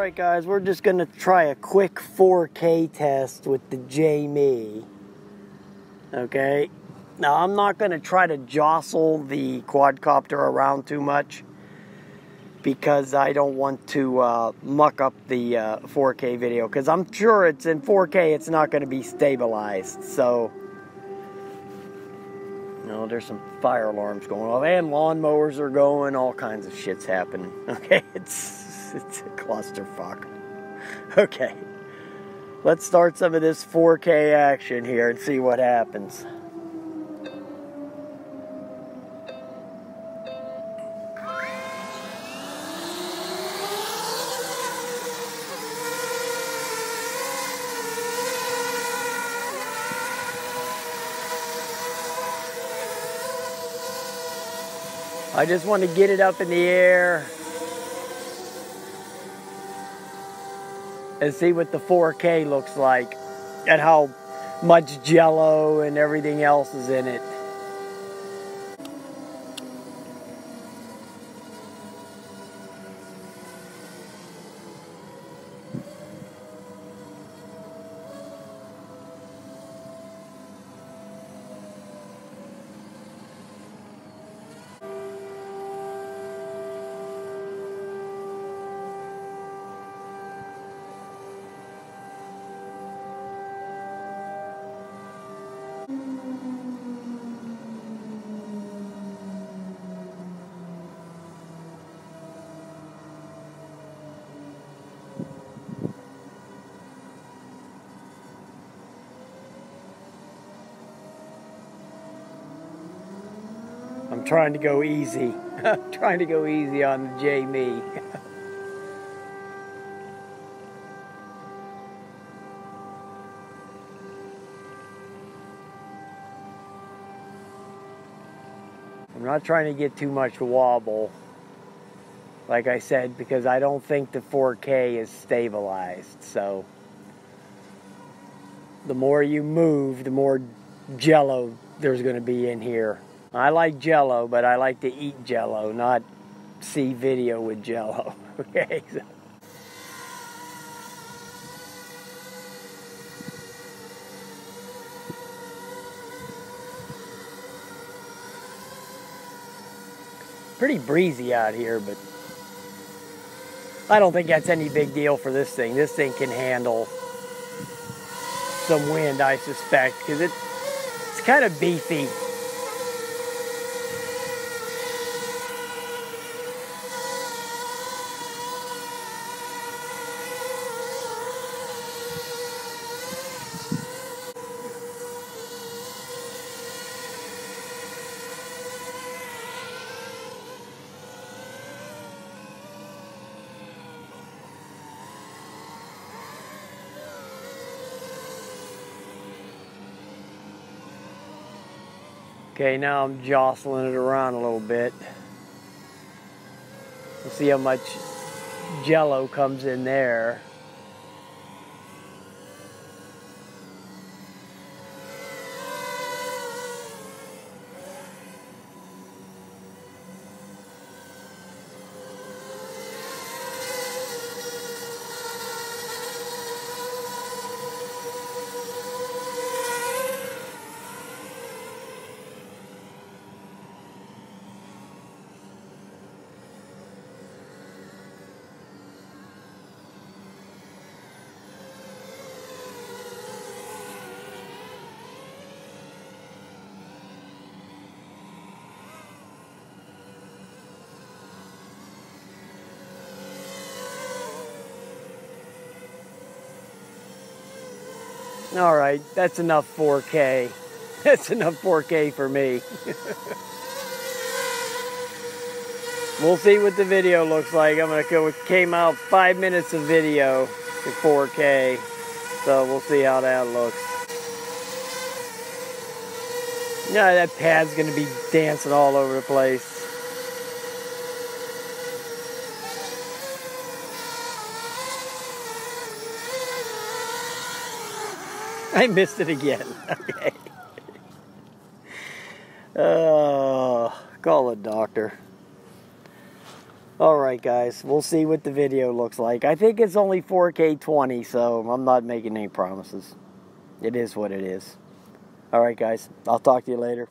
Alright guys, we're just going to try a quick 4K test with the Jamie. Okay, now I'm not going to try to jostle the quadcopter around too much because I don't want to muck up the 4K video, because I'm sure it's in 4K it's not going to be stabilized. So, you know, there's some fire alarms going off and lawnmowers are going, all kinds of shit's happening. Okay, it's a clusterfuck. Okay, let's start some of this 4K action here and see what happens. I just want to get it up in the air and see what the 4K looks like and how much jello and everything else is in it. I'm trying to go easy. I'm trying to go easy on the Jamie. I'm not trying to get too much wobble, like I said, because I don't think the 4K is stabilized. So the more you move, the more jello there's going to be in here. I like jello, but I like to eat jello, not see video with jello. Okay, so. Pretty breezy out here, but I don't think that's any big deal for this thing. This thing can handle some wind, I suspect, because it's kind of beefy. Okay, now I'm jostling it around a little bit. We'll see how much jello comes in there. All right, that's enough 4K. That's enough 4K for me. We'll see what the video looks like. I'm gonna go. It came out 5 minutes of video in 4K, so we'll see how that looks. Yeah, that pad's gonna be dancing all over the place. I missed it again. Okay. Call a doctor. Alright guys, we'll see what the video looks like. I think it's only 4K 20, so I'm not making any promises. It is what it is. Alright guys, I'll talk to you later.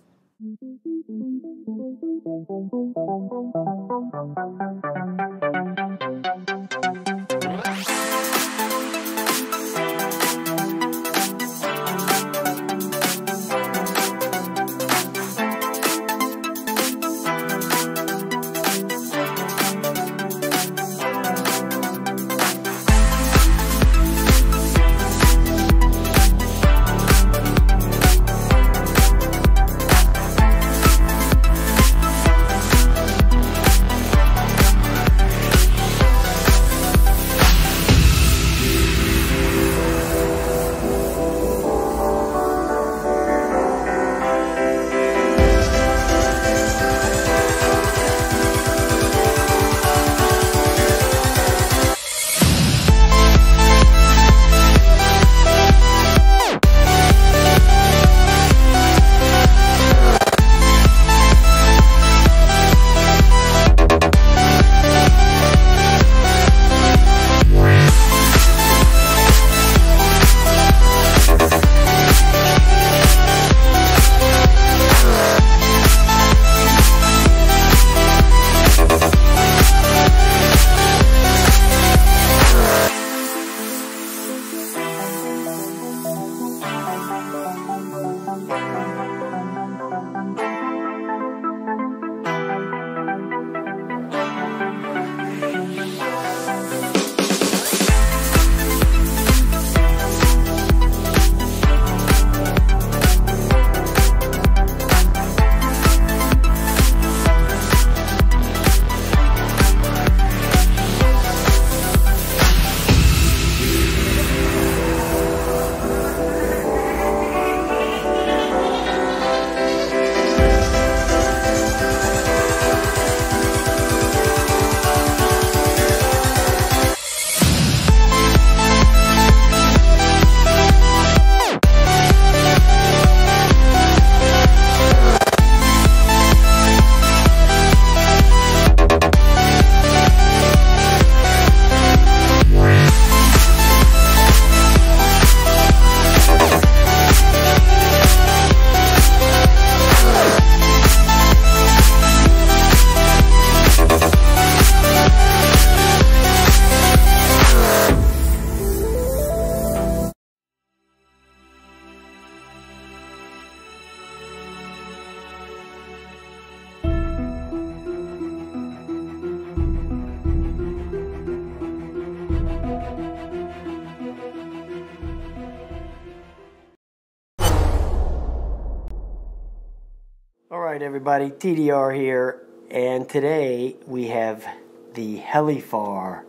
Alright everybody, TDR here, and today we have the Helifar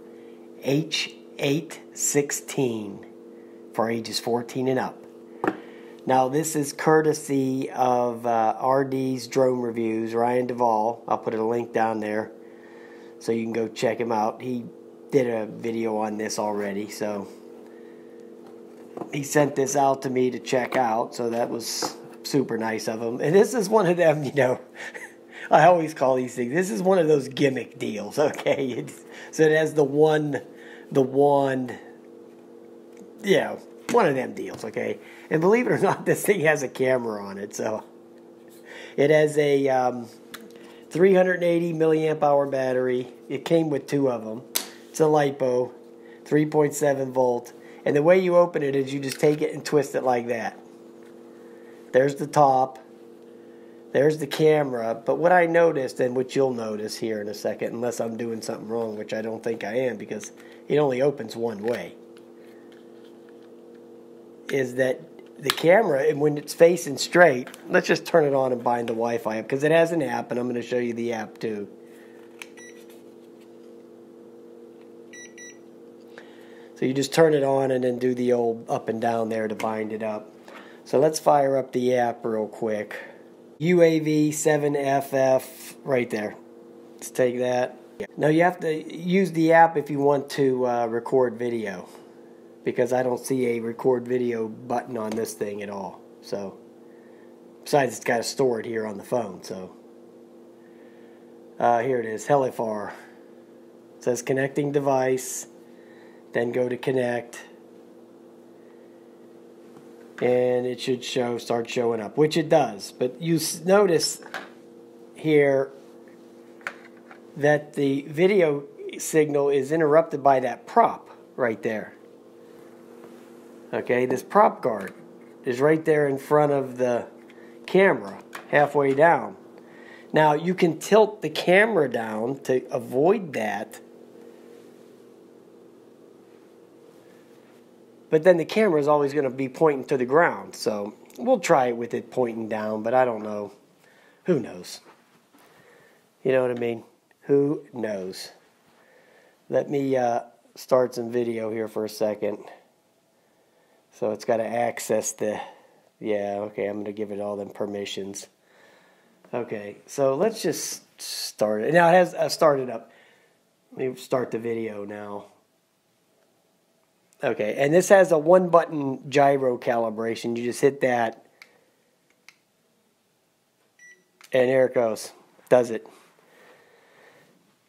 H816 for ages 14 and up. Now this is courtesy of RD's Drone Reviews, Ryan Duvall. I'll put a link down there so you can go check him out. He did a video on this already, so he sent this out to me to check out, so that was super nice of him. And this is one of them, you know, I always call these things, this is one of those gimmick deals, okay? So it has the one, yeah, one of them deals, okay? And believe it or not, this thing has a camera on it, so it has a 380 milliamp hour battery. It came with two of them. It's a LiPo, 3.7 volt. And the way you open it is you just take it and twist it like that. There's the top. There's the camera. But what I noticed, and what you'll notice here in a second, unless I'm doing something wrong, which I don't think I am because it only opens one way, is that the camera, and when it's facing straight, let's just turn it on and bind the Wi-Fi up because it has an app, and I'm going to show you the app too. So you just turn it on and then do the old up and down there to bind it up. So let's fire up the app real quick. UAV 7FF right there. Let's take that. Now you have to use the app if you want to record video, because I don't see a record video button on this thing at all. So besides, it's got to store it here on the phone. So here it is, Helifar. It says connecting device, then go to connect, and it should start showing up, which it does. But you notice here that the video signal is interrupted by that prop right there. Okay, this prop guard is right there in front of the camera, halfway down. Now, you can tilt the camera down to avoid that, but then the camera is always going to be pointing to the ground. So we'll try it with it pointing down, but I don't know. Who knows? You know what I mean? Who knows? Let me start some video here for a second. So it's got to access the... Yeah, okay, I'm going to give it all them permissions. Okay, so let's just start it. Now it has started up. Let me start the video now. Okay, and this has a one-button gyro calibration. You just hit that, and there it goes. Does it.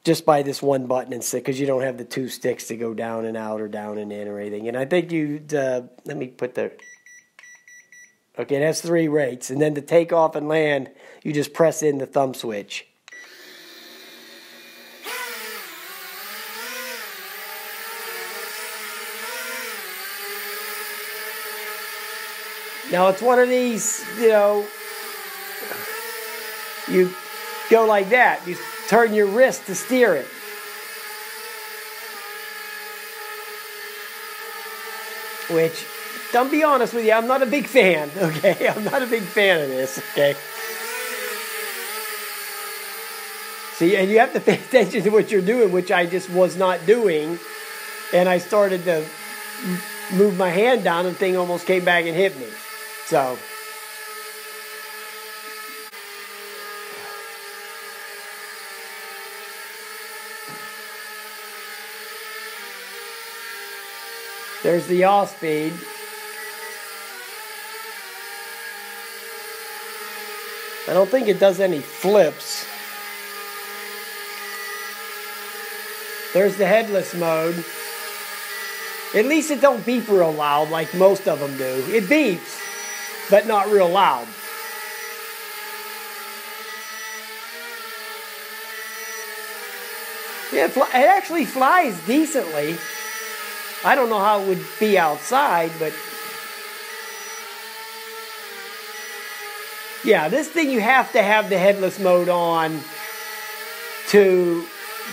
Just by this one button instead, because you don't have the two sticks to go down and out or down and in or anything. And I think you'd... let me put the... Okay, that's 3 rates. And then to take off and land, you just press in the thumb switch. Now, it's one of these, you know, you go like that. You turn your wrist to steer it. Which... Don't be honest with you, I'm not a big fan, okay? I'm not a big fan of this, okay? See, and you have to pay attention to what you're doing, which I just was not doing. And I started to move my hand down and the thing almost came back and hit me. So... there's the yaw speed. I don't think it does any flips. There's the headless mode. At least it don't beep real loud like most of them do. It beeps, but not real loud. Yeah, it actually flies decently. I don't know how it would be outside, but... yeah, this thing you have to have the headless mode on to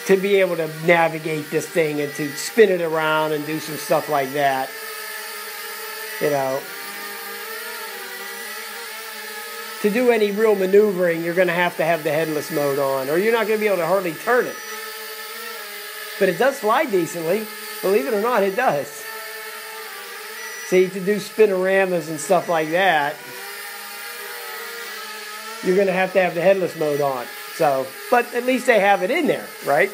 be able to navigate this thing and to spin it around and do some stuff like that. You know. To do any real maneuvering, you're going to have the headless mode on, or you're not going to be able to hardly turn it. But it does fly decently. Believe it or not, it does. See, to do spinoramas and stuff like that, you're going to have the headless mode on. So, but at least they have it in there, right?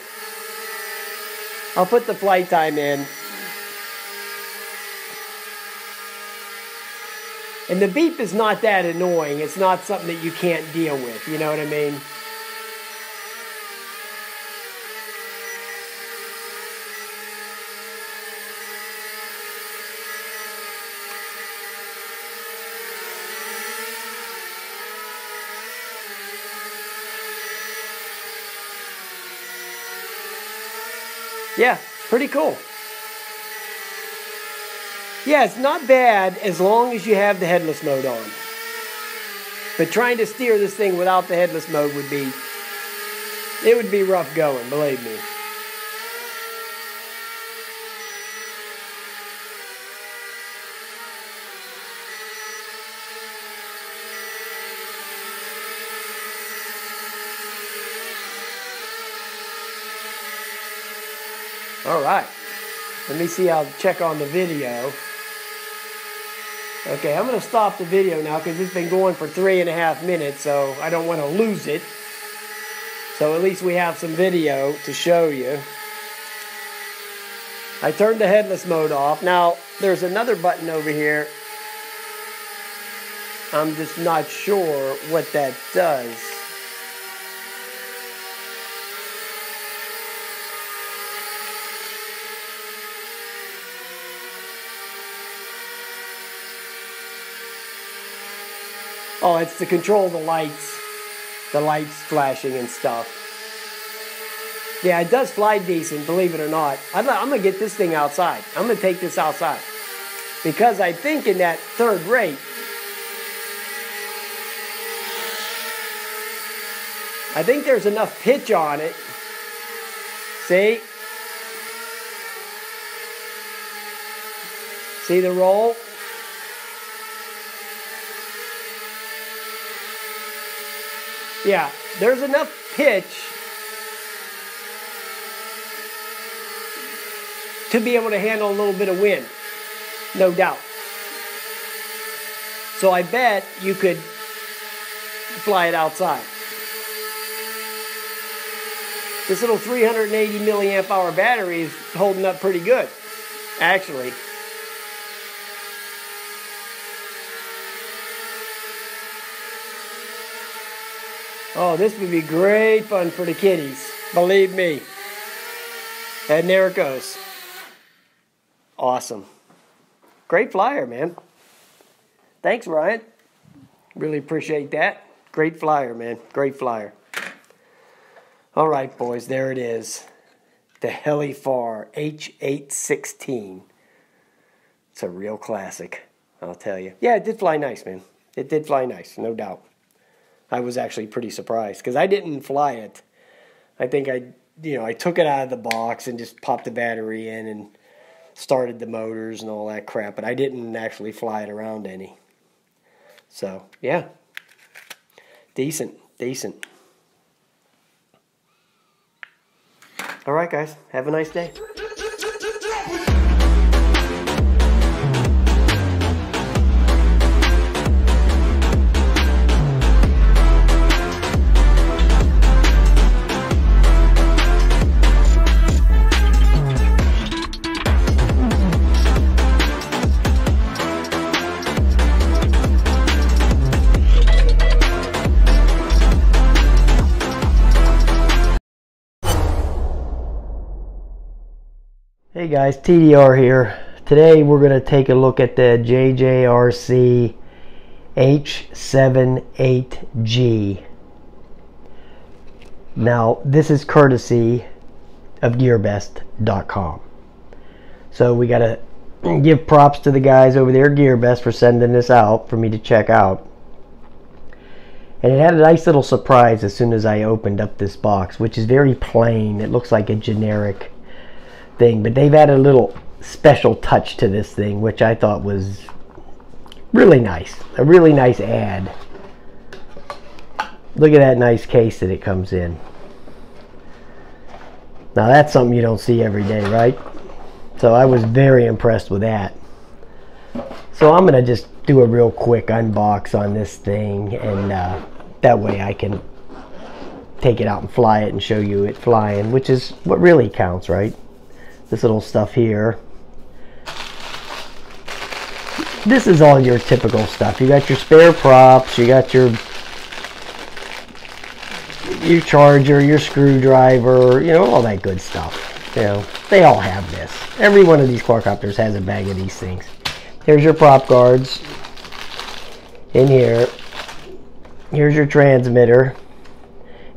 I'll put the flight time in. And the beep is not that annoying. It's not something that you can't deal with. You know what I mean? Yeah, pretty cool. Yeah, it's not bad as long as you have the headless mode on. But trying to steer this thing without the headless mode would be rough going, believe me. All right, let me see. I'll check on the video. Okay, I'm going to stop the video now because it's been going for 3.5 minutes, so I don't want to lose it. So at least we have some video to show you. I turned the headless mode off. Now, there's another button over here. I'm just not sure what that does. Oh, it's to control the lights flashing and stuff. Yeah, it does fly decent, believe it or not. I'm going to get this thing outside. I'm going to take this outside. Because I think in that third rate, I think there's enough pitch on it. See? See the roll? Yeah, there's enough pitch to be able to handle a little bit of wind, no doubt. So I bet you could fly it outside. This little 380 milliamp hour battery is holding up pretty good, actually. Oh, this would be great fun for the kiddies, believe me. And there it goes. Awesome. Great flyer, man. Thanks, Ryan. Really appreciate that. Great flyer, man. Great flyer. All right, boys, there it is. The Helifar H816. It's a real classic, I'll tell you. Yeah, it did fly nice, man. It did fly nice, no doubt. I was actually pretty surprised because I didn't fly it. I think I took it out of the box and just popped the battery in and started the motors and all that crap, but I didn't actually fly it around any. So, yeah. Decent. All right, guys. Have a nice day. Hey guys, TDR here. Today we're going to take a look at the JJRC H78G. Now this is courtesy of GearBest.com. So we got to give props to the guys over there at GearBest for sending this out for me to check out. And it had a nice little surprise as soon as I opened up this box, which is very plain. It looks like a generic thing, but they've added a little special touch to this thing, which I thought was really nice. A really nice add. Look at that nice case that it comes in. Now that's something you don't see every day, right? So I was very impressed with that. So I'm gonna just do a real quick unbox on this thing, and that way I can take it out and fly it and show you it flying, which is what really counts, right? This little stuff here. This is all your typical stuff. You got your spare props, you got your charger, your screwdriver, you know, all that good stuff. You know, they all have this. Every one of these quadcopters has a bag of these things. Here's your prop guards in here. Here's your transmitter.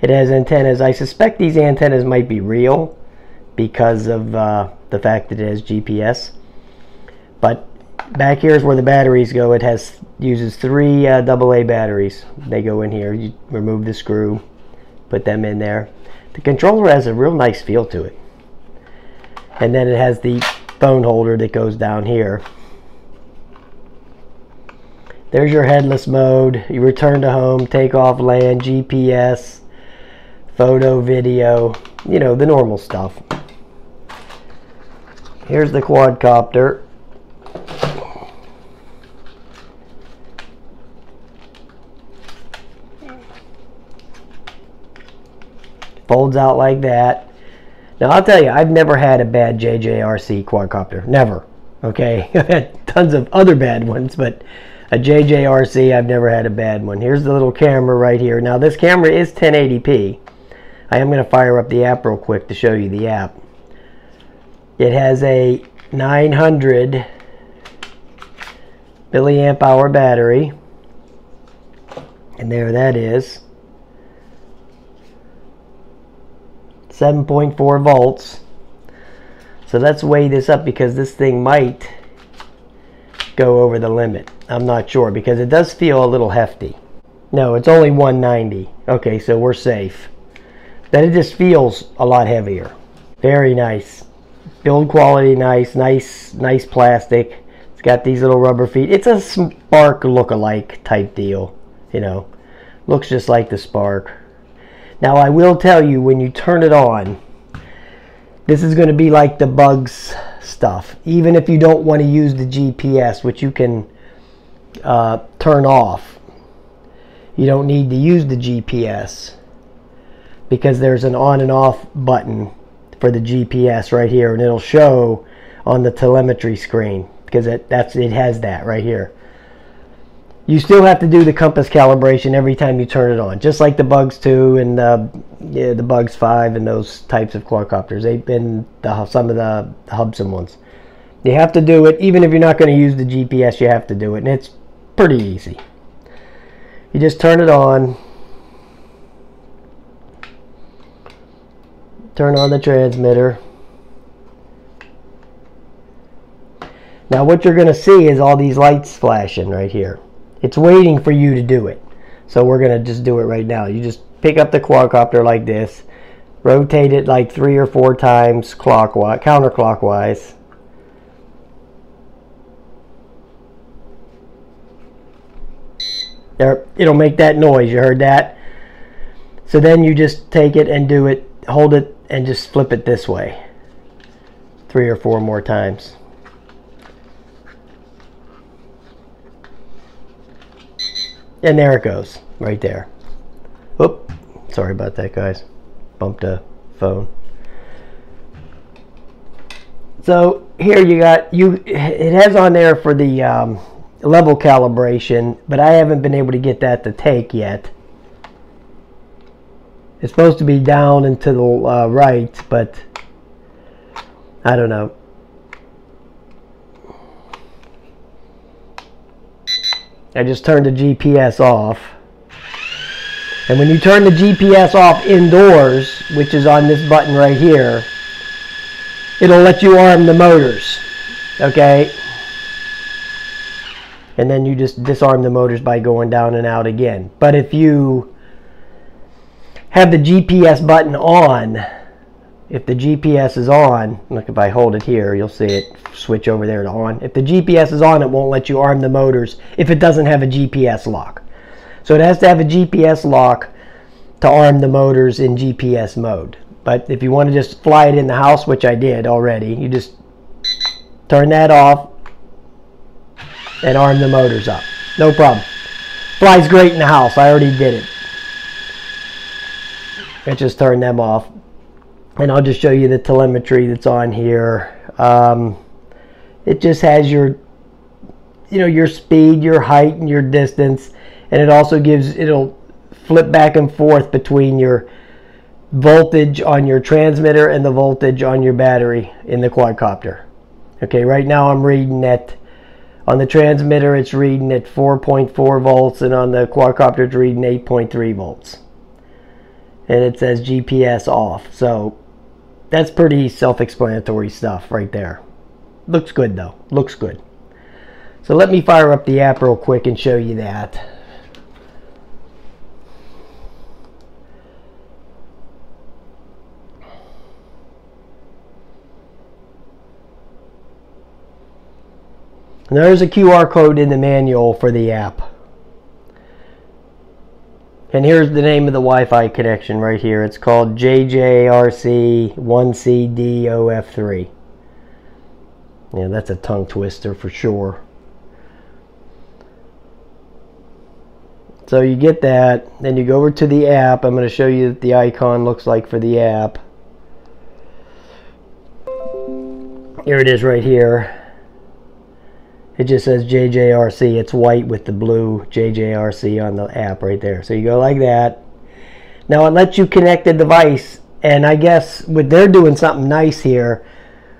It has antennas. I suspect these antennas might be real because of the fact that it has GPS. But back here is where the batteries go. It uses 3 AA batteries. They go in here. You remove the screw, put them in there. The controller has a real nice feel to it. And then it has the phone holder that goes down here. There's your headless mode. You return to home, take off, land, GPS, photo, video, you know, the normal stuff. Here's the quadcopter. Folds out like that. Now I'll tell you, I've never had a bad JJRC quadcopter. Never. Okay? I've had tons of other bad ones, but a JJRC, I've never had a bad one. Here's the little camera right here. Now this camera is 1080p. I am going to fire up the app real quick to show you the app. It has a 900 milliamp hour battery. And there that is. 7.4 volts. So let's weigh this up because this thing might go over the limit. I'm not sure because it does feel a little hefty. No, it's only 190. Okay, so we're safe. Then it just feels a lot heavier. Very nice. Build quality nice. Nice plastic. It's got these little rubber feet. It's a Spark look-alike type deal. You know, looks just like the Spark. Now I will tell you, when you turn it on, this is going to be like the Bugs stuff. Even if you don't want to use the GPS, which you can turn off, you don't need to use the GPS because there's an on and off button for the GPS right here, and it'll show on the telemetry screen because it has that right here. You still have to do the compass calibration every time you turn it on, just like the Bugs 2 and the Bugs 5 and those types of quadcopters. They've been some of the Hubsan ones. You have to do it, even if you're not going to use the GPS, you have to do it, and it's pretty easy. You just turn it on, turn on the transmitter. Now what you're going to see is all these lights flashing right here. It's waiting for you to do it. So we're going to just do it right now. You just pick up the quadcopter like this, rotate it like 3 or 4 times clockwise, counterclockwise. There, it'll make that noise. You heard that? So then you just take it and do it, hold it, and just flip it this way 3 or 4 more times. And there it goes, right there. Oop, sorry about that, guys. Bumped a phone. So here you got, it has on there for the level calibration, but I haven't been able to get that to take yet. It's supposed to be down and to the right, but I don't know. I just turned the GPS off. And when you turn the GPS off indoors, which is on this button right here, it'll let you arm the motors. Okay? And then you just disarm the motors by going down and out again. But if you have the GPS button on, if the GPS is on, look, if I hold it here, you'll see it switch over there to on. If the GPS is on, it won't let you arm the motors if it doesn't have a GPS lock. So it has to have a GPS lock to arm the motors in GPS mode. But if you want to just fly it in the house, which I did already, you just turn that off and arm the motors up. No problem. Flies great in the house. I already did it. I just turn them off. And I'll just show you the telemetry that's on here. It just has your, your speed, your height, and your distance. And it also it'll flip back and forth between your voltage on your transmitter and the voltage on your battery in the quadcopter. Okay, right now I'm reading on the transmitter it's reading at 4.4 volts, and on the quadcopter it's reading 8.3 volts. And it says GPS off. So that's pretty self-explanatory stuff right there. Looks good though. Looks good. So let me fire up the app real quick and show you that. And there's a QR code in the manual for the app. And here's the name of the Wi-Fi connection right here. It's called JJRC1CDOF3. Yeah, that's a tongue twister for sure. So you get that, then you go over to the app. I'm going to show you what the icon looks like for the app. Here it is right here. It just says JJRC. It's white with the blue JJRC on the app right there. So you go like that. Now it lets you connect the device, and I guess they're doing something nice here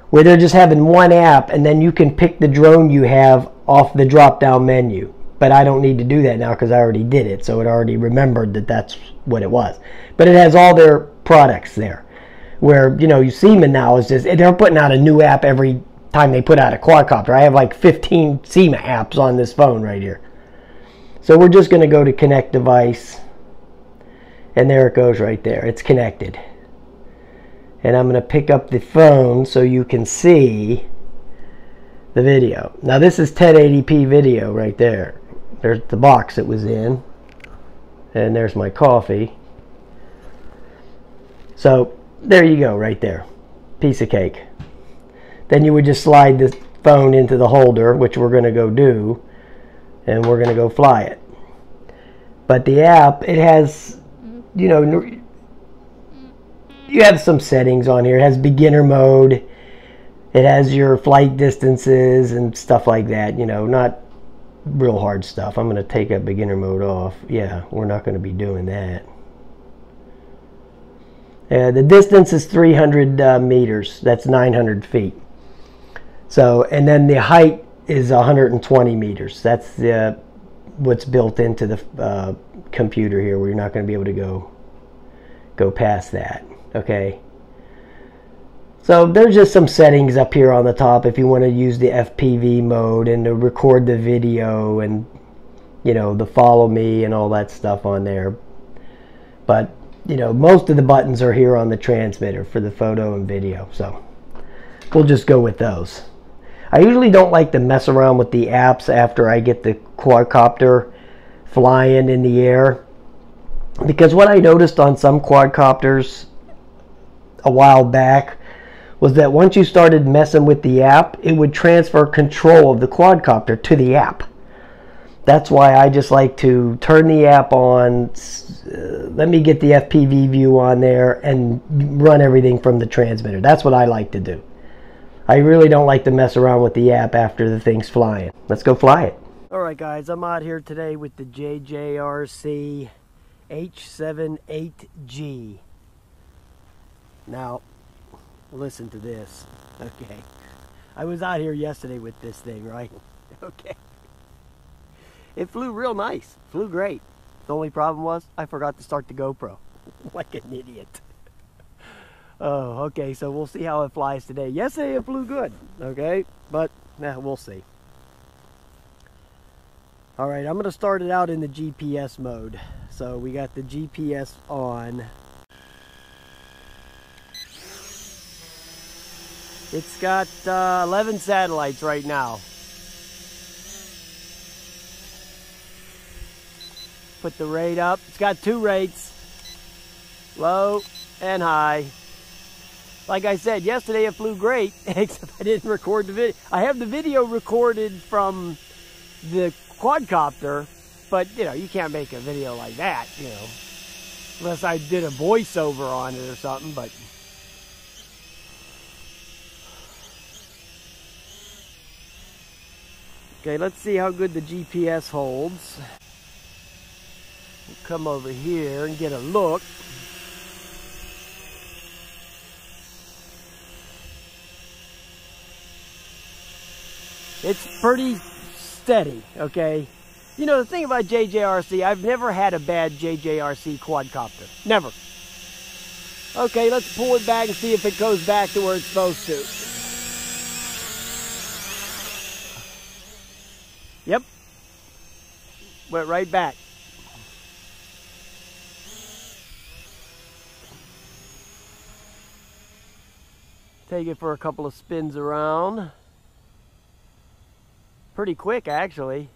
where they're just having one app, and then you can pick the drone you have off the drop down menu. but I don't need to do that now because I already did it, so it already remembered that that's what it was. But it has all their products there, where, you know, you see them now is just, they're putting out a new app every time they put out a quadcopter. I have like 15 SEMA apps on this phone right here. So we're just going to go to connect device, and there it goes right there. It's connected. And I'm going to pick up the phone so you can see the video. Now this is 1080p video right there. There's the box it was in, and there's my coffee. So there you go right there. Piece of cake. Then you would just slide the phone into the holder, which we're going to go do, and we're going to go fly it. But the app, it has, you know, you have some settings on here. It has beginner mode. It has your flight distances and stuff like that, you know, not real hard stuff. I'm going to take a beginner mode off. Yeah, we're not going to be doing that. The distance is 300 meters. That's 900 feet. So, and then the height is 120 meters. That's what's built into the computer here, where you're not going to be able to go past that. Okay. So there's just some settings up here on the top if you want to use the FPV mode and to record the video and, you know, the follow me and all that stuff on there. But, you know, most of the buttons are here on the transmitter for the photo and video. So we'll just go with those. I usually don't like to mess around with the apps after I get the quadcopter flying in the air, because what I noticed on some quadcopters a while back was that once you started messing with the app, it would transfer control of the quadcopter to the app. That's why I just like to turn the app on, let me get the FPV view on there, and run everything from the transmitter. That's what I like to do. I really don't like to mess around with the app after the thing's flying. Let's go fly it. Alright guys, I'm out here today with the JJRC H78G. Now, listen to this. Okay. I was out here yesterday with this thing, right? Okay. It flew real nice. Flew great. The only problem was I forgot to start the GoPro. Like an idiot. Oh, okay, so we'll see how it flies today. Yesterday it flew good, okay? But, we'll see. Alright, I'm going to start it out in the GPS mode. So we got the GPS on. It's got 11 satellites right now. Put the rate up. It's got 2 rates. Low and high. Like I said, yesterday it flew great, except I didn't record the video. I have the video recorded from the quadcopter, but, you know, you can't make a video like that, you know, unless I did a voiceover on it or something, but... Okay, let's see how good the GPS holds. We'll come over here and get a look. It's pretty steady, okay? You know, the thing about JJRC, I've never had a bad JJRC quadcopter. Never. Okay, let's pull it back and see if it goes back to where it's supposed to. Yep. Went right back. Take it for a couple of spins around. Pretty quick, actually.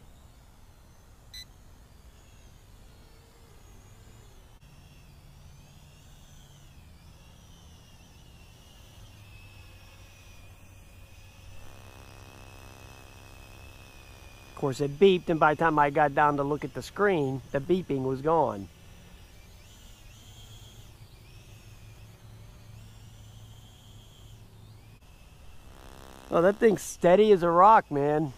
Of course, it beeped, and by the time I got down to look at the screen, the beeping was gone. Oh, that thing's steady as a rock, man.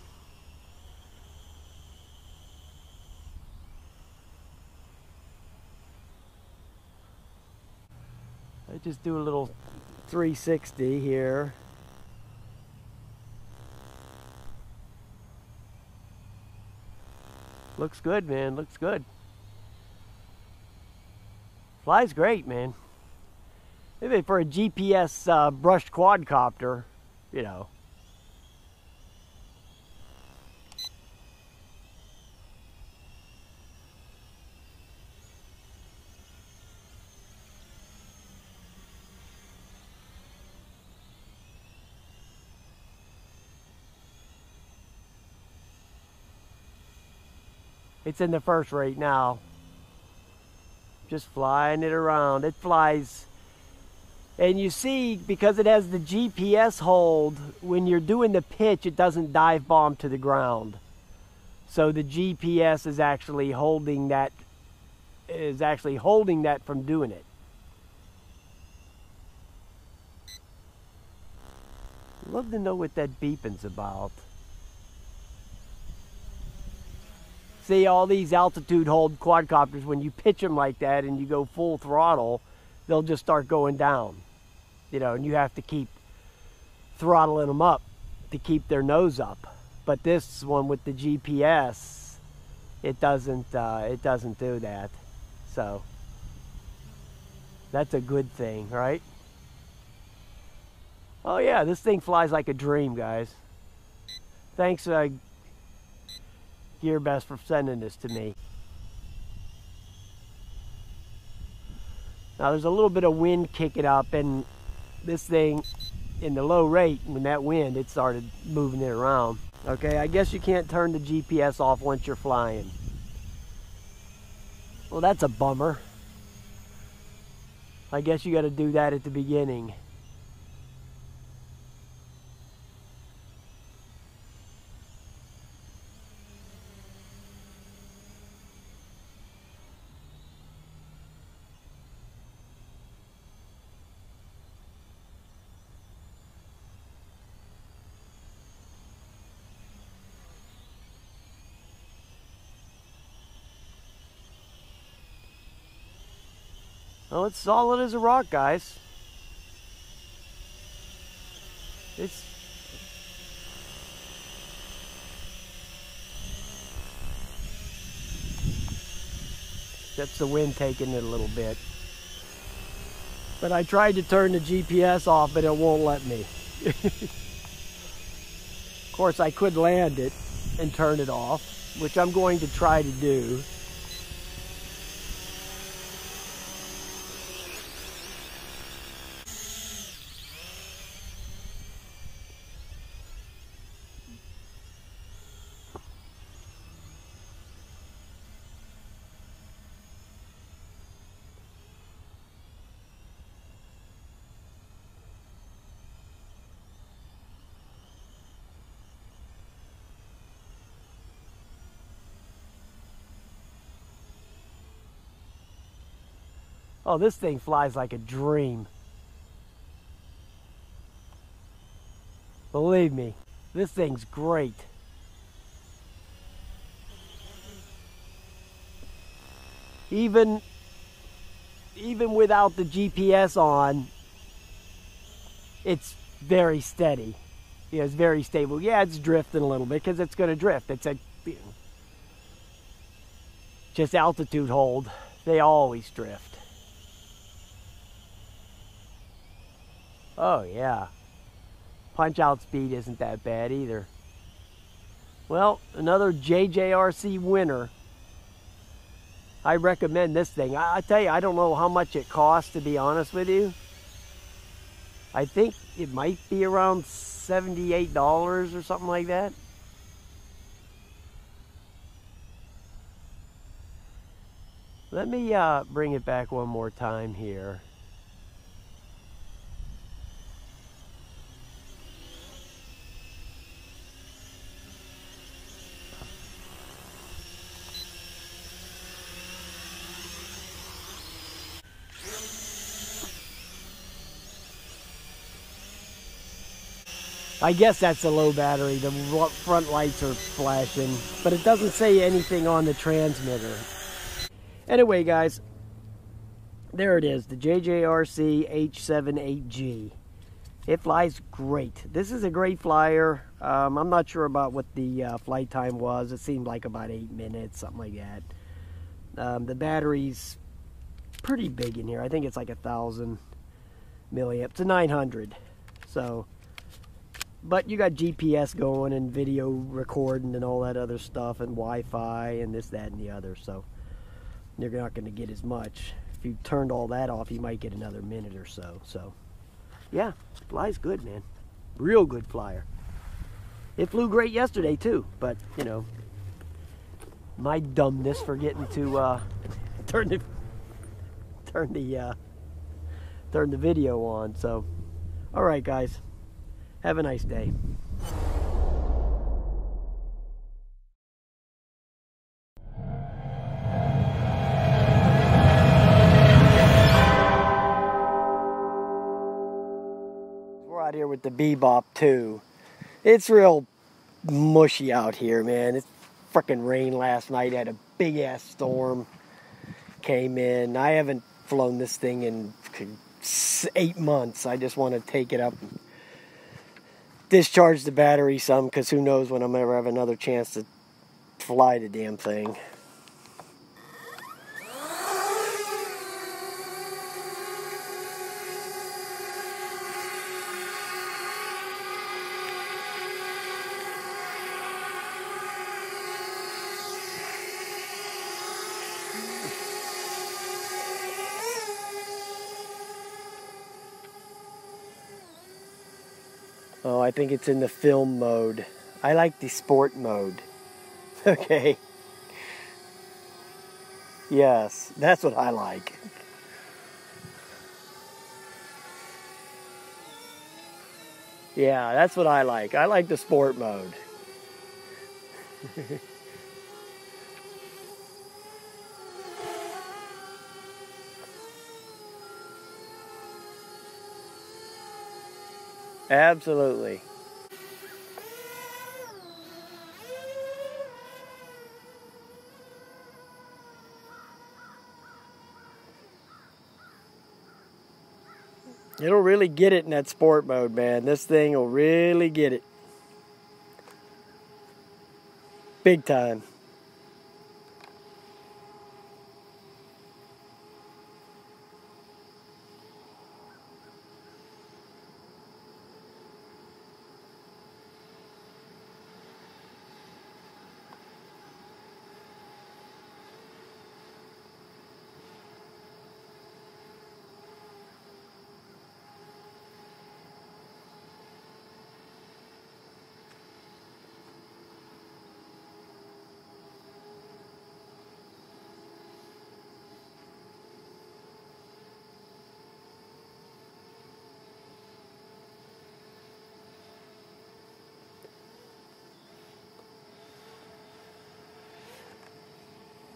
I just do a little 360 here. Looks good, man. Looks good. Flies great, man. Maybe for a GPS brushed quadcopter, you know. It's in the first rate now. Just flying it around. It flies. And you see, because it has the GPS hold, when you're doing the pitch, it doesn't dive bomb to the ground. So the GPS is actually holding that from doing it. I'd love to know what that beeping's about. See, all these altitude hold quadcopters, when you pitch them like that and you go full throttle, they'll just start going down. You know, and you have to keep throttling them up to keep their nose up. But this one with the GPS, it doesn't do that. So that's a good thing, right? Oh yeah, this thing flies like a dream, guys. Thanks, GearBest, for sending this to me. Now there's a little bit of wind kicking up, and this thing in the low rate, when that wind, it started moving it around. Okay, I guess you can't turn the GPS off once you're flying. Well, that's a bummer. I guess you got to do that at the beginning. Well, it's solid as a rock, guys. It's... That's the wind taking it a little bit. But I tried to turn the GPS off, but it won't let me. Of course, I could land it and turn it off, which I'm going to try to do. Oh, this thing flies like a dream. Believe me, this thing's great. Even without the GPS on, it's very steady. Yeah, it's very stable. Yeah, it's drifting a little bit because it's going to drift. It's just altitude hold. They always drift. Oh yeah, punch out speed isn't that bad either. Well, another JJRC winner. I recommend this thing. I tell you, I don't know how much it costs, to be honest with you. I think it might be around $78 or something like that. Let me bring it back one more time here. I guess that's a low battery. The front lights are flashing, but it doesn't say anything on the transmitter. Anyway, guys, there it is, the JJRC H78G. It flies great. This is a great flyer I'm not sure about what the flight time was. It seemed like about 8 minutes, something like that. The battery's pretty big in here. I think it's like 1,000 milliamps to 900. So, but you got GPS going and video recording and all that other stuff and Wi-Fi and this, that, and the other. So you're not going to get as much. If you turned all that off, you might get another minute or so. So, yeah, flies good, man. Real good flyer. It flew great yesterday too, but you know, my dumbness for getting to turn the video on. So, all right, guys, have a nice day. We're out here with the Bebop 2. It's real mushy out here, man. It's freaking rained last night. Had a big ass storm came in. I haven't flown this thing in 8 months. I just want to take it up and discharge the battery some, because who knows when I'm ever have another chance to fly the damn thing. Oh, I think it's in the film mode. I like the sport mode. Okay. Yes, that's what I like. Yeah, that's what I like. I like the sport mode. Absolutely. It'll really get it in that sport mode, man. This thing will really get it. Big time.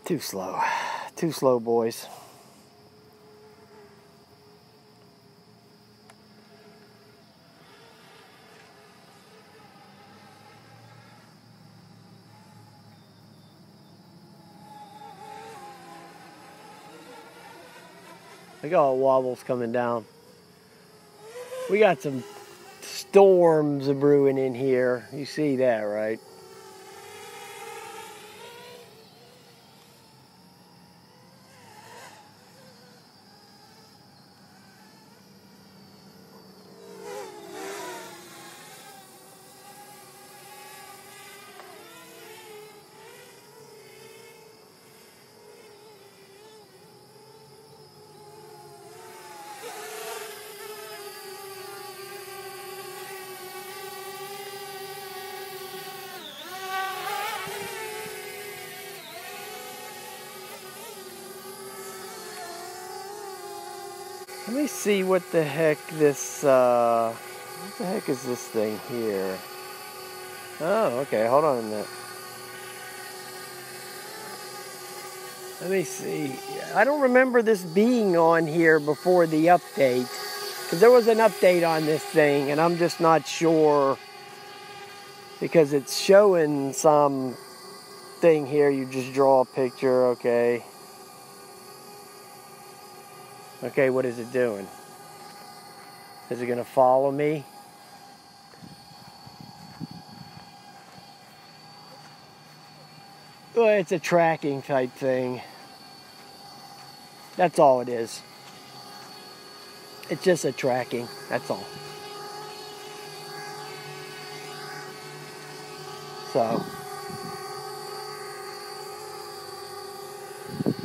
Too slow. Too slow, boys. Look at all the wobbles coming down. We got some storms brewing in here. You see that, right? Let me see what the heck this, what the heck is this thing here? Oh, okay, hold on a minute. Let me see. I don't remember this being on here before the update. Because there was an update on this thing, and I'm just not sure. Because it's showing some thing here. You just draw a picture, okay. Okay, what is it doing? Is it going to follow me? Well, it's a tracking type thing. That's all it is. It's just a tracking, that's all. So,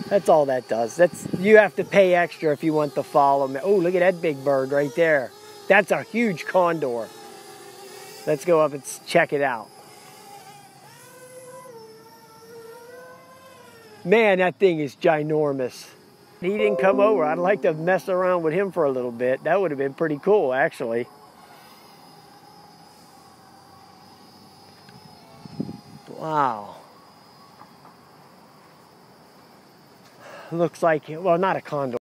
that's all that does. You have to pay extra if you want to follow me. Oh, look at that big bird right there. That's a huge condor. Let's go up and check it out. Man, that thing is ginormous. He didn't come over. I'd like to mess around with him for a little bit. That would have been pretty cool, actually. Wow. Looks like, well, not a condor.